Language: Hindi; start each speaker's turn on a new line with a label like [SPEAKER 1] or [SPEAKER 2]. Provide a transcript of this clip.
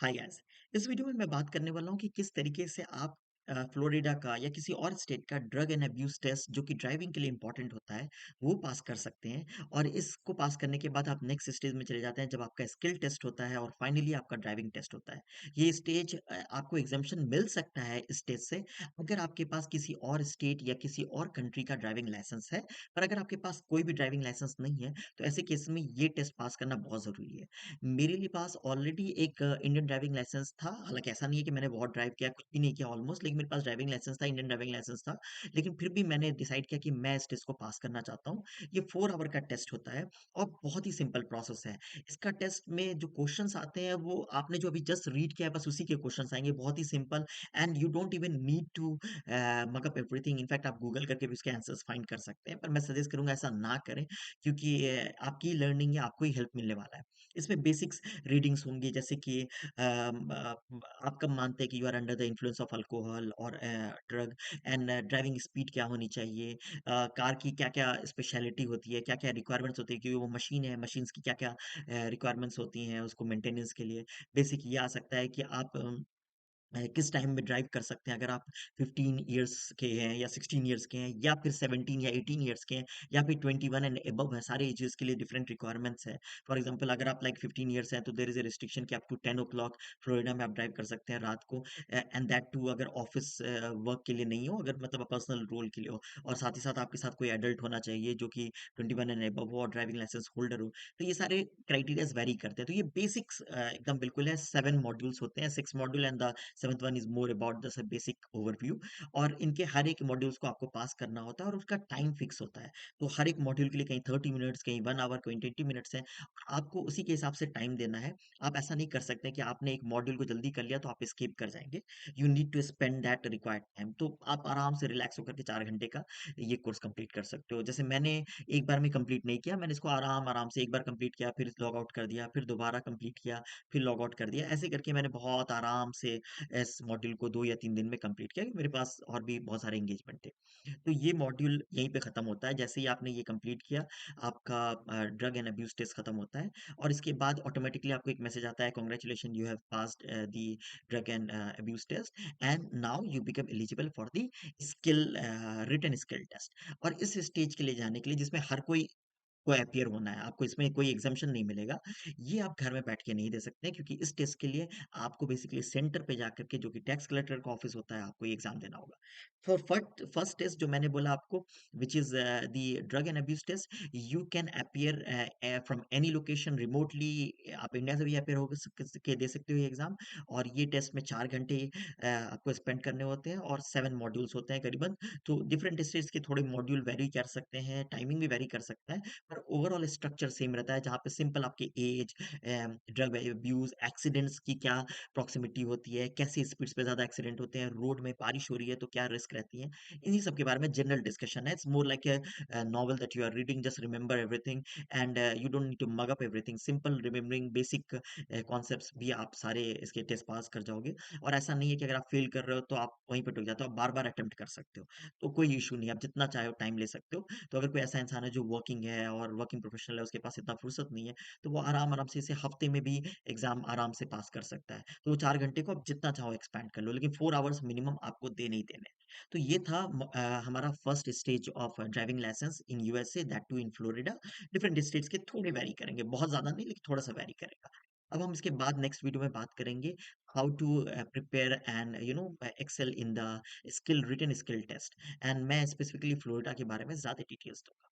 [SPEAKER 1] Hi guys. इस वीडियो में मैं बात करने वाला हूँ कि किस तरीके से आप फ्लोरिडा का या किसी और स्टेट का ड्रग एंड अब्यूज टेस्ट जो कि ड्राइविंग के लिए इंपॉर्टेंट होता है वो पास कर सकते हैं। और इसको पास करने के बाद आप नेक्स्ट स्टेज में चले जाते हैं जब आपका स्किल टेस्ट होता है और फाइनली आपका ड्राइविंग टेस्ट होता है। ये स्टेज आपको एग्जाम्पशन मिल सकता है इस स्टेज से अगर आपके पास किसी और स्टेट या किसी और कंट्री का ड्राइविंग लाइसेंस है। पर अगर आपके पास कोई भी ड्राइविंग लाइसेंस नहीं है तो ऐसे केस में ये टेस्ट पास करना बहुत जरूरी है। मेरे लिए पास ऑलरेडी एक इंडियन ड्राइविंग लाइसेंस था। हालाँकि ऐसा नहीं है कि मैंने बहुत ड्राइव किया, कुछ भी नहीं किया ऑलमोस्ट, लेकिन मेरे पास ड्राइविंग लाइसेंस था, इंडियन ड्राइविंग लाइसेंस था। लेकिन फिर भी मैंने डिसाइड किया कि मैं इस टेस्ट को पास करना चाहता हूँ। ये 4 आवर का टेस्ट होता है और बहुत ही सिंपल प्रोसेस है। इसका टेस्ट में जो क्वेश्चन्स आते हैं वो आपने जो अभी जस्ट रीड किया है बस उसी के क्वेश्चन्स आएँगे, बहुत ही simple. And you don't even need to mug up everything. In fact आप गूगल करके भी उसके आंसर्स फाइंड कर सकते हैं। पर मैं सजेस्ट करूँगा ऐसा ना करें क्योंकि आपकी लर्निंग या आपको ही हेल्प मिलने वाला है। इसमें बेसिक्स रीडिंग्स होंगी जैसे कि आप कब मानते हैं कि you are under the influence of alcohol और ड्रग। एंड ड्राइविंग स्पीड क्या होनी चाहिए, कार की क्या क्या स्पेशलिटी होती है, क्या क्या रिक्वायरमेंट्स होती है, क्योंकि वो मशीन है, मशीन्स की क्या क्या रिक्वायरमेंट्स होती हैं उसको मेंटेनेंस के लिए। बेसिक ये आ सकता है कि आप किस टाइम में ड्राइव कर सकते हैं अगर आप 15 इयर्स के हैं या 16 इयर्स के हैं या फिर 17 या 18 इयर्स के हैं या फिर 21 एंड अबव है। सारे एजेस के लिए डिफरेंट रिक्वायरमेंट्स है। फॉर एग्जांपल अगर आप लाइक 15 इयर्स हैं तो देयर इज अ रिस्ट्रिक्शन कि up to 10 o'clock Florida में आप ड्राइव कर सकते हैं रात को। एंड दैट टू अगर ऑफिस वर्क के लिए नहीं हो, अगर मतलब पर्सनल रोल के लिए हो। और साथ ही साथ आपके साथ कोई एडल्ट होना चाहिए जो कि 21 एंड अबव हो और ड्राइविंग लाइसेंस होल्डर हो। तो ये सारे क्राइटेरियाज वेरी करते हैं। तो ये बेसिक्स एकदम बिल्कुल है। 7 मॉड्यूल्स होते हैं, 6 module and the seventh one is more about the basic overview. और इनके हर एक मॉड्यूल्स को आपको पास करना होता है और उसका टाइम फिक्स होता है। तो हर एक मॉड्यूल के लिए कहीं 30 मिनट्स, कहीं 1 आवर, कहीं 20 मिनट्स है। आपको उसी के हिसाब से टाइम देना है। आप ऐसा नहीं कर सकते कि आपने एक मॉड्यूल को जल्दी कर लिया तो आप स्किप कर जाएंगे। You need to spend that required time. तो आप आराम से रिलैक्स होकर के 4 घंटे का ये कोर्स कंप्लीट कर सकते हो। जैसे मैंने एक बार में कंप्लीट नहीं किया, मैंने इसको आराम आराम से एक बार कंप्लीट किया, फिर लॉग आउट कर दिया, फिर दोबारा कंप्लीट किया, फिर लॉग आउट कर दिया। ऐसे करके मैंने बहुत आराम से इस मॉड्यूल को 2 या 3 दिन में कंप्लीट किया, क्योंकि मेरे पास और भी बहुत सारे एंगेजमेंट थे। तो ये मॉड्यूल यहीं पे खत्म होता है। जैसे ही आपने ये कंप्लीट किया, आपका ड्रग एंड अब्यूज टेस्ट खत्म होता है। और इसके बाद ऑटोमेटिकली आपको एक मैसेज आता है, congratulation you have passed the drug and abuse test and now you become eligible for the skill written skill test. और इस स्टेज के लिए जाने के लिए जिसमें हर कोई अपीयर होना है, आपको इसमें कोई एग्ज़म्पशन नहीं मिलेगा। ये आप घर में बैठ के नहीं दे सकते हैं, क्योंकि इस टेस्ट के लिए आपको बेसिकली सेंटर पे जाकर के, जो कि टैक्स कलेक्टर का ऑफिस होता है, आपको ये एग्ज़ाम देना होगा। फॉर फर्स्ट टेस्ट जो मैंने बोला आपको, which is the drug and abuse test, you can appear from any location remotely. आप इंडिया से भी अपीयर हो के दे सकते हो ये एग्ज़ाम। और ये टेस्ट में 4 घंटे आपको स्पेंड करने होते हैं और 7 मॉड्यूल्स होते हैं करीबन। तो डिफरेंट स्टेट्स के थोड़े मॉड्यूल वेरी कर सकते हैं, टाइमिंग भी वेरी कर सकता है। पर ओवरऑल स्ट्रक्चर सेम रहता है, जहाँ पे सिंपल आपके एज, ड्रग अब्यूज, एक्सीडेंट्स की क्या प्रॉक्सिमिटी होती है, कैसी स्पीड्स पे ज्यादा एक्सीडेंट होते हैं, रोड में बारिश हो रही है तो क्या रिस्क रहती है। इन्हीं सब के बारे में जनरल डिस्कशन है। It's more like a novel that you are reading, just remember everything and you don't need to mug up everything. Simple remembering basic concepts भी आप सारे इसके टेस्ट पास कर जाओगे। और ऐसा नहीं है कि अगर आप फेल कर रहे हो तो आप वहीं पे रुक जाते हो, आप बार बार अटेम्प्ट कर सकते हो। तो कोई इशू नहीं है, आप जितना चाहे टाइम ले सकते हो। तो अगर कोई ऐसा इंसान है जो वर्किंग है और वर्किंग प्रोफेशनल है, उसके पास इतना फुर्सत नहीं है, तो वो आराम-आराम से इसे हफ्ते में भी एग्ज़ाम आराम से पास कर सकता है। तो वो 4 घंटे को आप जितना चाहो एक्सपैंड कर लो, लेकिन 4 आवर्स मिनिमम आपको देने ही देने हैं। तो ये था हमारा first stage of driving license in USA, that too in Florida. Different states के थोड़े वैरी करेंगे, बहुत ज़्यादा नहीं लेकिन थोड़ा-सा वैरी करेगा। अब हम इसके बाद नेक्स्ट वीडियो में बात करेंगे how to prepare and excel in the skill written skill test. And मैं स्पेसिफिकली फ्लोरिडा के बारे में ज़्यादा डिटेल्स दूँगा।